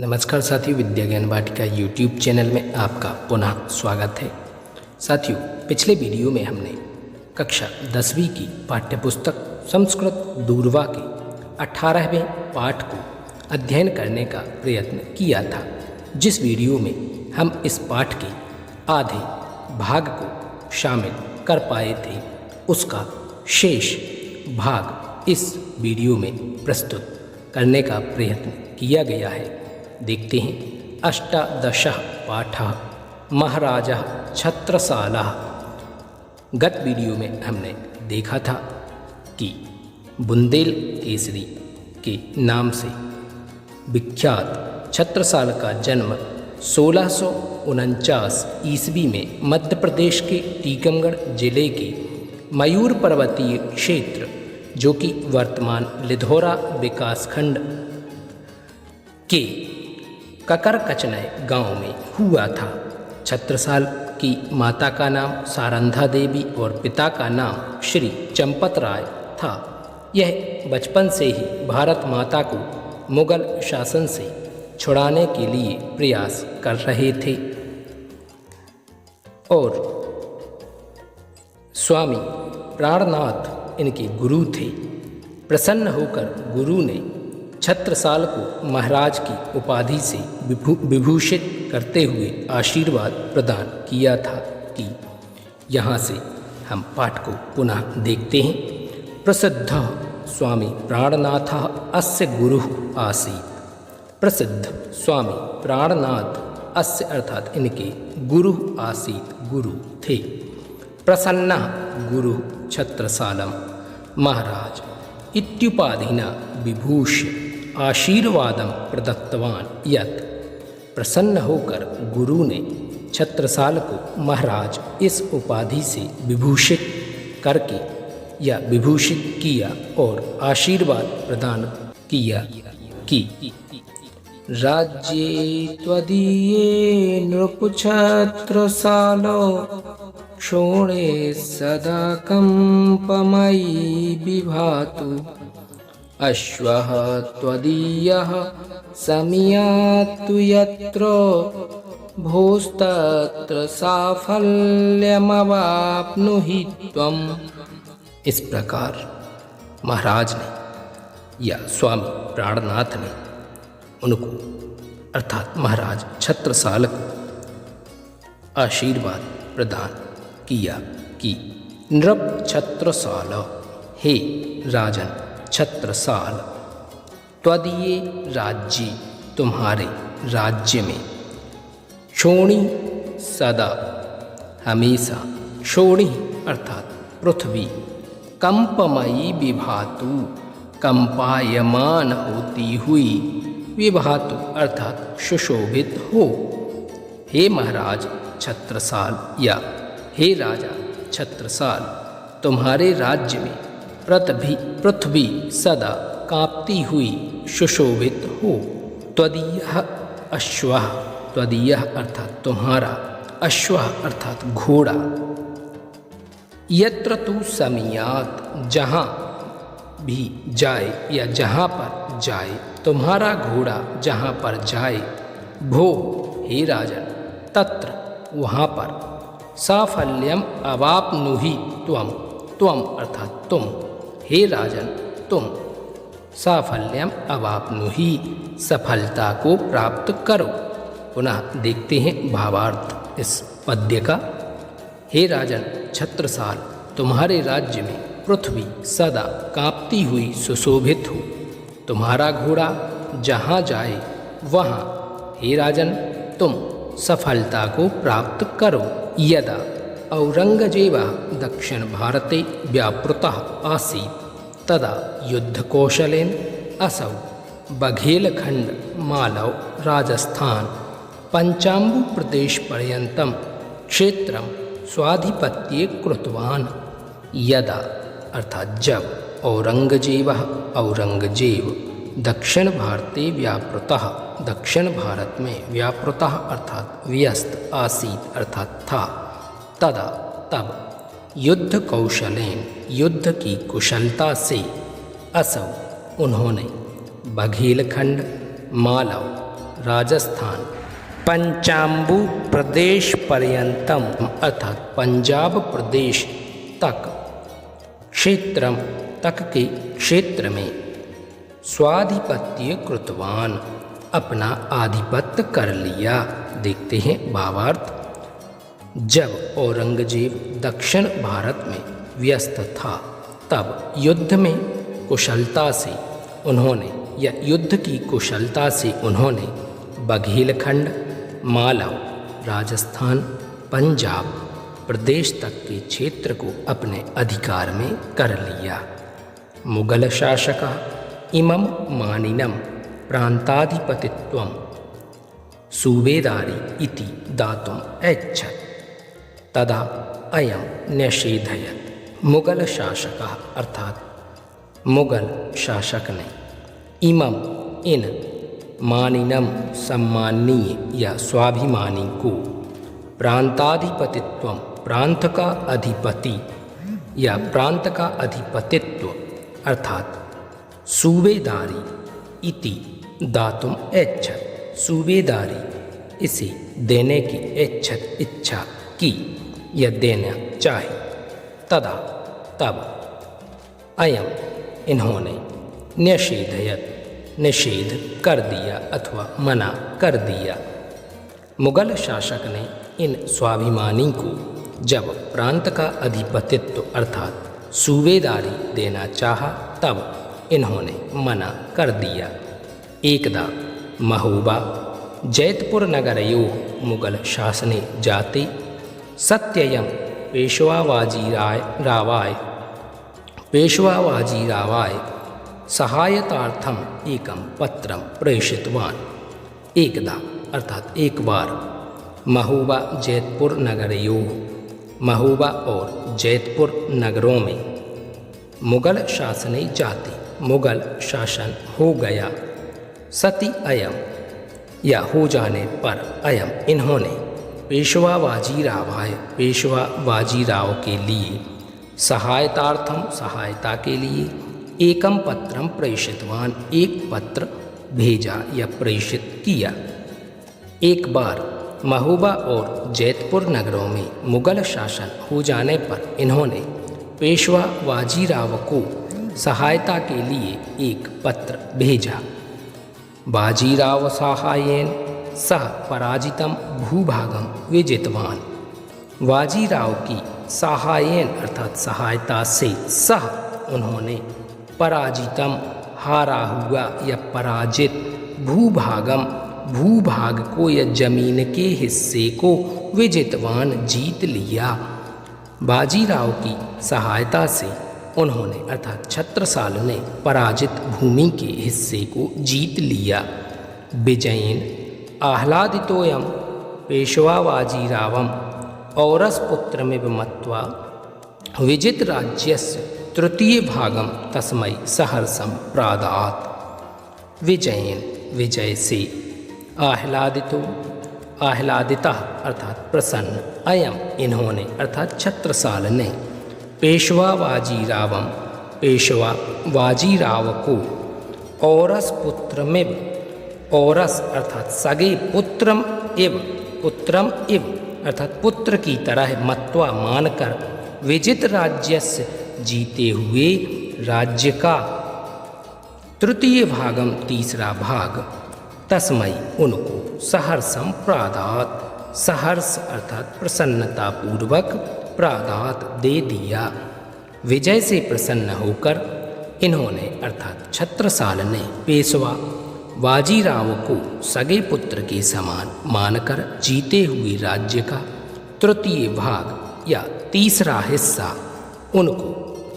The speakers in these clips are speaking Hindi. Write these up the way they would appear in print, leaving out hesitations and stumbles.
नमस्कार साथियों, विद्या ज्ञान वाटिका यूट्यूब चैनल में आपका पुनः स्वागत है। साथियों, पिछले वीडियो में हमने कक्षा 10वीं की पाठ्यपुस्तक संस्कृत दूरवा के 18वें पाठ को अध्ययन करने का प्रयत्न किया था। जिस वीडियो में हम इस पाठ के आधे भाग को शामिल कर पाए थे, उसका शेष भाग इस वीडियो में प्रस्तुत करने का प्रयत्न किया गया है। देखते हैं। अष्टादशः पाठः महाराजः छत्रसालः। गत वीडियो में हमने देखा था कि बुंदेल केसरी के नाम से विख्यात छत्रसाल का जन्म 1649 ईस्वी में मध्य प्रदेश के टीकमगढ़ जिले के मयूर पर्वतीय क्षेत्र, जो कि वर्तमान लिधौरा विकासखंड के ककरकचनय गांव में हुआ था। छत्रसाल की माता का नाम सारंधा देवी और पिता का नाम श्री चंपत राय था। यह बचपन से ही भारत माता को मुगल शासन से छुड़ाने के लिए प्रयास कर रहे थे और स्वामी प्राणनाथ इनके गुरु थे। प्रसन्न होकर गुरु ने छत्रसाल को महाराज की उपाधि से विभूषित करते हुए आशीर्वाद प्रदान किया था कि यहाँ से हम पाठ को पुनः देखते हैं। प्रसिद्ध स्वामी प्राणनाथः अस्य गुरुः आसीत्। प्रसिद्ध स्वामी प्राणनाथ अस्य अर्थात इनके गुरु आसीत्, गुरु थे। प्रसन्नः गुरुः छत्रसालम महाराज इत्युपाधिना विभूष्य आशीर्वादं प्रदत्तवान। यत् प्रसन्न होकर गुरु ने छत्रसाल को महाराज इस उपाधि से विभूषित करके या विभूषित किया और आशीर्वाद प्रदान किया कि राज्ये त्वदीये नृपछत्रसालो क्षोणे सदा कंपमयी विभातु। अश्वः त्वदीयः समियातु यत्र भोस्तत्र साफल्यमवाप्नुहि त्वम्। इस प्रकार महाराज ने या स्वामी प्राणनाथ ने उनको अर्थात महाराज छत्रसाल को आशीर्वाद प्रदान किया कि नृप छत्रसाल, हे राजन छत्रसाल, त्वदीये राज्य तुम्हारे राज्य में, क्षोणी सदा हमेशा, क्षोणी अर्थात पृथ्वी, कंपमयी विभातु कंपायमान होती हुई, विभातु अर्थात सुशोभित हो। हे महाराज छत्रसाल या हे राजा छत्रसाल, तुम्हारे राज्य में पृथ्वी सदा कांपती हुई सुशोभित हो। त्वदीयः अश्वः, त्वदीयः अर्थात तुम्हारा, अश्वः अर्थात घोड़ा, यत्र तु समियात जहाँ भी जाए या जहाँ पर जाए, तुम्हारा घोड़ा जहाँ पर जाए, भो हे राजन, तत्र वहाँ पर, साफल्यम अवाप्नुहि त्वम, त्वम अर्थात तुम, हे राजन तुम, साफल्यम अवाप्नुहि सफलता को प्राप्त करो। पुनः देखते हैं भावार्थ इस पद्य का। हे राजन छत्रसाल, तुम्हारे राज्य में पृथ्वी सदा कांपती हुई सुशोभित हो, तुम्हारा घोड़ा जहाँ जाए वहाँ, हे राजन तुम सफलता को प्राप्त करो। यदा औरंगजेबः दक्षिण भारते व्यापृतः आसीत् तदा युद्धकौशलेन असौ बघेलखंड, मालव, राजस्थान, पंचाम्बु प्रदेश पर्यन्तं क्षेत्रं स्वाधिपत्ये कृतवान्। यदा अर्थात जब औरंगजेब दक्षिण भारते व्यापृतः, दक्षिण भारत में व्यापृतः अर्थात व्यस्त, आसीत अर्थात था, तदा तब, युद्ध कौशलेन युद्ध की कुशलता से, असौ उन्होंने, बघेलखंड, मालव राजस्थान, पंचाम्बू प्रदेश पर्यंतम अर्थात पंजाब प्रदेश तक, क्षेत्रम तक के क्षेत्र में, स्वाधिपत्य कृतवान अपना आधिपत्य कर लिया। देखते हैं भावार्थ। जब औरंगजेब दक्षिण भारत में व्यस्त था तब युद्ध में कुशलता से उन्होंने या युद्ध की कुशलता से उन्होंने बघेलखंड, मालव, राजस्थान, पंजाब प्रदेश तक के क्षेत्र को अपने अधिकार में कर लिया। मुगल शासक इमं मानिनं प्रांताधिपतित्वं सूबेदारी इति दातुम् ऐच्छत् तदा अयं निषेधयत्। मुगल शासक अर्थात मुगल शासक ने इमं इन मानिनम सम्मानीय या स्वाभिमानी को प्रांताधिपतित्व प्रांत का अधिपति या प्रांत का अधिपतित्व अर्थात सूबेदारी इति दातुम ऐच्छत् सूबेदारी इसे देने की ऐच्छत् इच्छा की या देना चाहे। तदा तब अयम इन्होंने निषेधयत निषेध कर दिया अथवा मना कर दिया। मुगल शासक ने इन स्वाभिमानी को जब प्रांत का अधिपतित्व अर्थात सूबेदारी देना चाहा तब इन्होंने मना कर दिया। एकदा महोबा जैतपुर नगरयोः मुगल शासने जाते सत्ययं पेशवाबाजीरावाय सहायतार्थम एकम पत्रम प्रेषितवान्। एकदा अर्थात एक बार महोबा जैतपुर नगरयोः महोबा और जैतपुर नगरों में मुगल शासने जाते मुगल शासन हो गया। सति अयम या हो जाने पर अयम इन्होंने पेशवा बाजीराव के लिए सहायतार्थम सहायता के लिए एकम पत्रम प्रेषितवान एक पत्र भेजा या प्रेषित किया। एक बार महोबा और जैतपुर नगरों में मुगल शासन हो जाने पर इन्होंने पेशवा बाजीराव को सहायता के लिए एक पत्र भेजा। बाजीराव साहाय्येन सह पराजितम भूभागम विजितवान। बाजीराव की साहाय्येन अर्थात सहायता से सह उन्होंने पराजितम हारा हुआ या पराजित भूभागम भूभाग को या जमीन के हिस्से को विजितवान जीत लिया। बाजीराव की सहायता से उन्होंने अर्थात छत्रसाल ने पराजित भूमि के हिस्से को जीत लिया। विजयेन आह्लादितोऽयं पेशवा बाजीरावम् औरसपुत्रमिव मत्वा विजित राज्यस्य तृतीय भागम तस्मै सहर्षं प्रादात्। विजयेन विजय से आह्लादिता अर्थात प्रसन्न अयम इन्होंने अर्थात छत्रसाल ने पेशवा बाजीराव को औरस पुत्रमिव औरस अर्थात सगे पुत्रम इव अर्थात पुत्र की तरह मत्वा मानकर विजित राज्यस्य जीते हुए राज्य का तृतीय भागम तीसरा भाग तस्मै उनको सहर्षं प्रादात् सहर्ष अर्थात प्रसन्नता पूर्वक प्रादात् दे दिया। विजय से प्रसन्न होकर इन्होंने अर्थात छत्रसाल ने पेशवा बाजीराव को सगे पुत्र के समान मानकर जीते हुए राज्य का तृतीय भाग या तीसरा हिस्सा उनको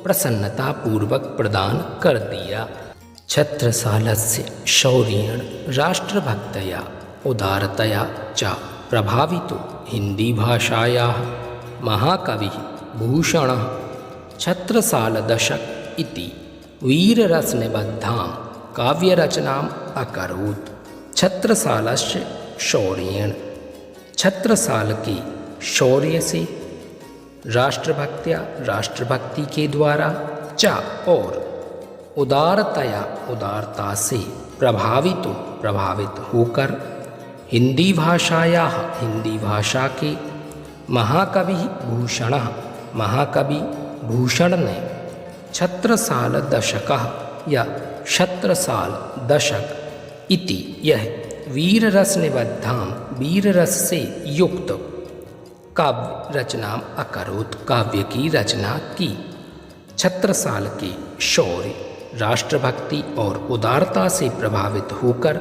प्रसन्नता पूर्वक प्रदान कर दिया। छत्रसालस्य शौर्येण राष्ट्रभक्तया उदारतया च प्रभावितो हिन्दीभाषायाः महाकविः भूषणः छत्रसालदशक इति वीररसनिबद्धां काव्यरचनाम् अकरोत्। छत्रसालस्य शौर्येण छत्रसाल के शौर्य से राष्ट्रभक्ति के द्वारा च और उदारतया उदारता से प्रभावित होकर हिंदी भाषा के महाकवि भूषण ने छत्रसाल दशकः या छत्रसाल दशक इति यह वीर रस से युक्त काव्य रचना अकरोत्, काव्य की रचना की। छत्रसाल के शौर्य, राष्ट्रभक्ति और उदारता से प्रभावित होकर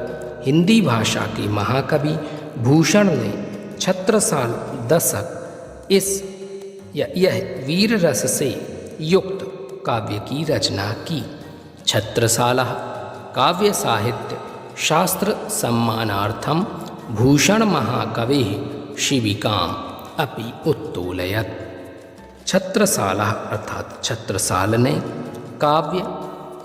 हिंदी भाषा के महाकवि भूषण ने छत्रसाल दशक यह वीर रस से युक्त काव्य की रचना की। छत्रसालः काव्य साहित्य शास्त्र सम्मानार्थम भूषण महाकविः शिबिकाम् अपि उत्तोलयत्। छत्रसालः अर्थात छत्रसाल ने काव्य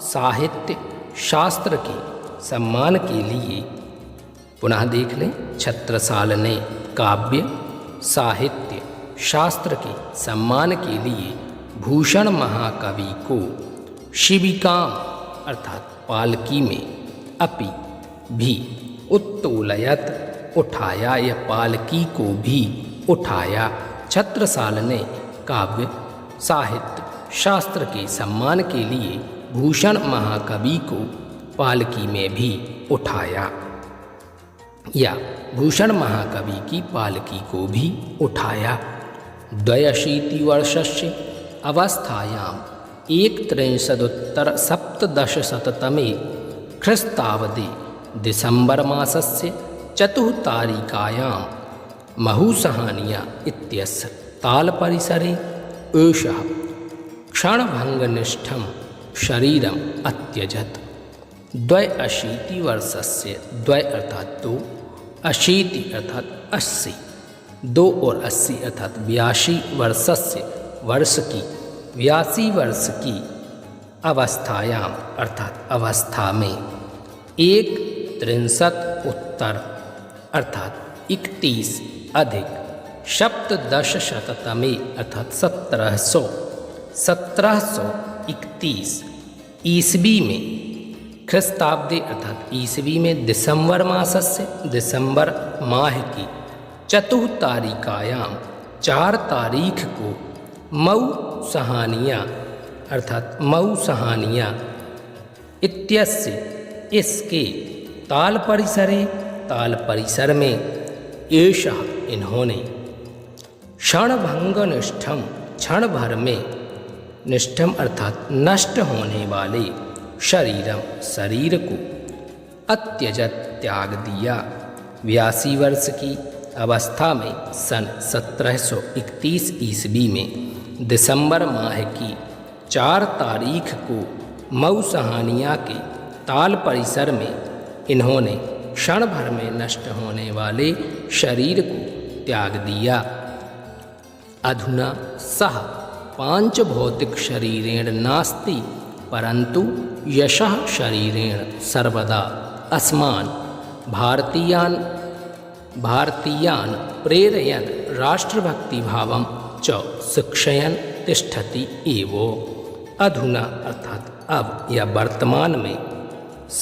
साहित्य शास्त्र के सम्मान के लिए, पुनः देख लें, छत्रसाल ने काव्य साहित्य शास्त्र के सम्मान के लिए भूषण महाकवि को शिबिकाम अर्थात पालकी में अपि भी उत्तोलयत उठाया या पालकी को भी उठाया। छत्रसाल ने काव्य साहित्य शास्त्र के सम्मान के लिए भूषण महाकवि को पालकी में भी उठाया या भूषण महाकवि की पालकी को भी उठाया। 82 वर्षस्य अवस्थायां 13उत्तर-सप्तदशशततमे ख्रीस्ताब्दे दिसम्बर मासस्य 4 तारिकायां महूसहानिया इत्यस्य तालपरिसरे एषः क्षणभङ्गनिष्ठं शरीरम् अत्यजत्। 82 वर्षस्य 2 अर्थात 2, 80 अर्थात 80, 2 और 80 अर्थात 82 वर्ष की अवस्थायाम अर्थात अवस्था में 13 उत्तर अर्थात 31 अधिक सप्तदशशततमे अर्थात 1731 ईस्वी में ख्रीस्ताब्दे अर्थात ईस्वी में दिसंबर मासस्य दिसंबर माह की 4 तारिकायां 4 तारीख को मऊ सहानिया इत्यस्य इसके ताल परिसर में एषः इन्होंने क्षणभंगनिष्ठम क्षण भर में निष्ठम अर्थात नष्ट होने वाले शरीर को अत्यजत त्याग दिया। 82 वर्ष की अवस्था में सन 1731 ईस्वी में दिसंबर माह की 4 तारीख को मऊ सहानिया के ताल परिसर में इन्होंने क्षण भर में नष्ट होने वाले शरीर को त्याग दिया। अधुना सह 5 भौतिक शरीरेण नास्ति परंतु यशः शरीरेण सर्वदा अस्मान् भारतीयान् प्रेरयन् राष्ट्रभक्तिभावं च शिक्षयन् तिष्ठति एव। अधुना अर्थात अब या वर्तमान में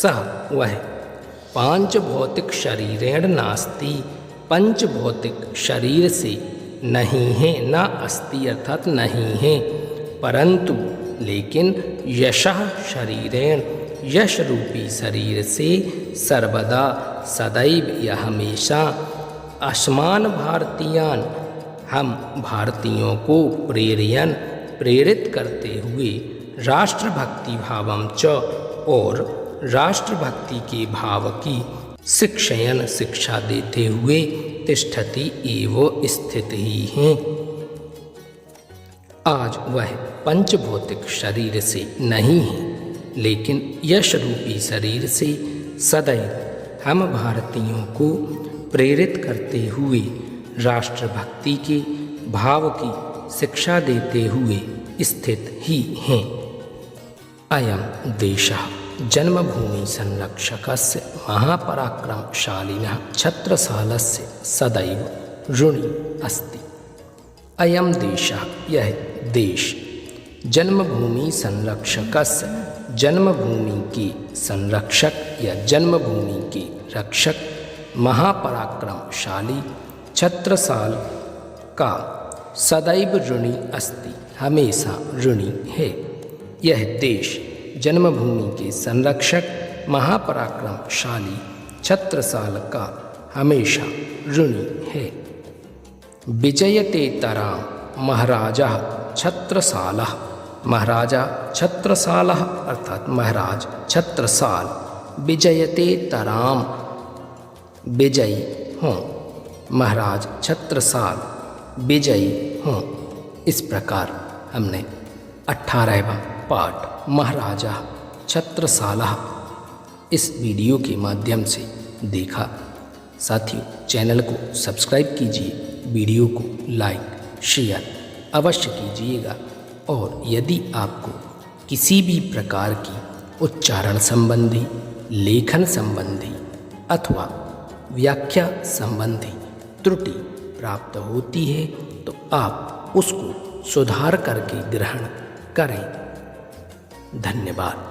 सह वह 5 भौतिक शरीरेण नास्ति 5 भौतिक शरीर से नहीं है, ना अस्ति अर्थात नहीं है, परंतु लेकिन यशः शरीरेण यश रूपी शरीर से सर्वदा सदैव या हमेशा अस्मान भारतीयान हम भारतीयों को प्रेरित करते हुए राष्ट्रभक्ति भावम च और राष्ट्रभक्ति के भाव की शिक्षा देते हुए तिष्ठति एव स्थित ही हैं। आज वह पंचभौतिक शरीर से नहीं है, लेकिन यश रूपी शरीर से सदैव हम भारतीयों को प्रेरित करते हुए राष्ट्रभक्ति के भाव की शिक्षा देते हुए स्थित ही हैं। अयं देशः जन्मभूमि संरक्षकस्य महापराक्रमशालिनः छत्रसालस्य सदैव ऋणी अस्ति। अयं देशः यह देश जन्मभूमि संरक्षकस्य जन्मभूमि के संरक्षक या जन्मभूमि के रक्षक महापराक्रमशाली छत्रसाल का सदैव ऋणी अस्ति, हमेशा ऋणी है। यह देश जन्मभूमि के संरक्षक महापराक्रमशाली छत्रसाल का हमेशा ऋणी है। विजयतेतरां महाराजा छत्रसालः, महाराजा छत्रसालः अर्थात महाराज छत्रसाल, विजयतेतरां विजयी हों, महाराज छत्रसाल विजयी हों। इस प्रकार हमने 18वां पाठ महाराजा छत्रसालः इस वीडियो के माध्यम से देखा। साथियों, चैनल को सब्सक्राइब कीजिए, वीडियो को लाइक शेयर अवश्य कीजिएगा और यदि आपको किसी भी प्रकार की उच्चारण संबंधी, लेखन संबंधी अथवा व्याख्या संबंधी त्रुटि प्राप्त होती है तो आप उसको सुधार करके ग्रहण करें। धन्यवाद।